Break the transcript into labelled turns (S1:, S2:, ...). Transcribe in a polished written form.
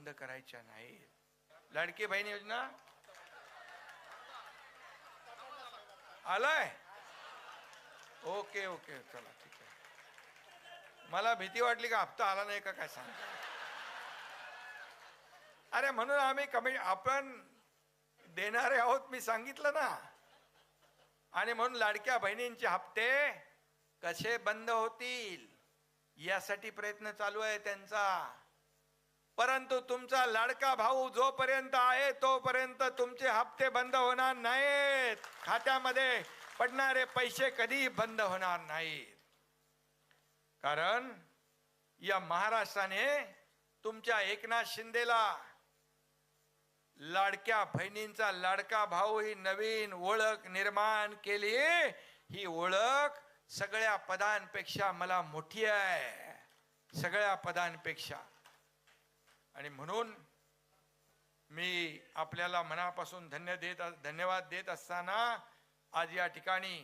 S1: बंद करायच्या नाहीत. लाडकी बहीण योजना आलाय. ओके ओके चला ठीक आहे. मला भीती वाटली का हप्ता आला नाही का काय सांग. अरे म्हणून आम्ही आपण देणारे आहोत मी सांगितलं ना. आणि म्हणून लाडक्या बहिणींचे हप्ते कसे बंद होतील यासाठी प्रयत्न चालू आहे त्यांचा. परंतु तुमचा लाडका भाऊ जोपर्यंत आहे तोपर्यंत तुमचे हप्ते बंद होणार नाहीत. खात्यामध्ये पडणारे पैसे कधी बंद होणार नाहीत. कारण या महाराष्ट्राने तुमच्या एकनाथ शिंदेला लाडक्या बहिणींचा लाडका भाऊ ही नवीन ओळख निर्माण केली. ही ओळख सगळ्या पदांपेक्षा मला मोठी आहे, सगळ्या पदांपेक्षा. आणि म्हणून मी आपल्याला मनापासून धन्यवाद देत असताना आज या ठिकाणी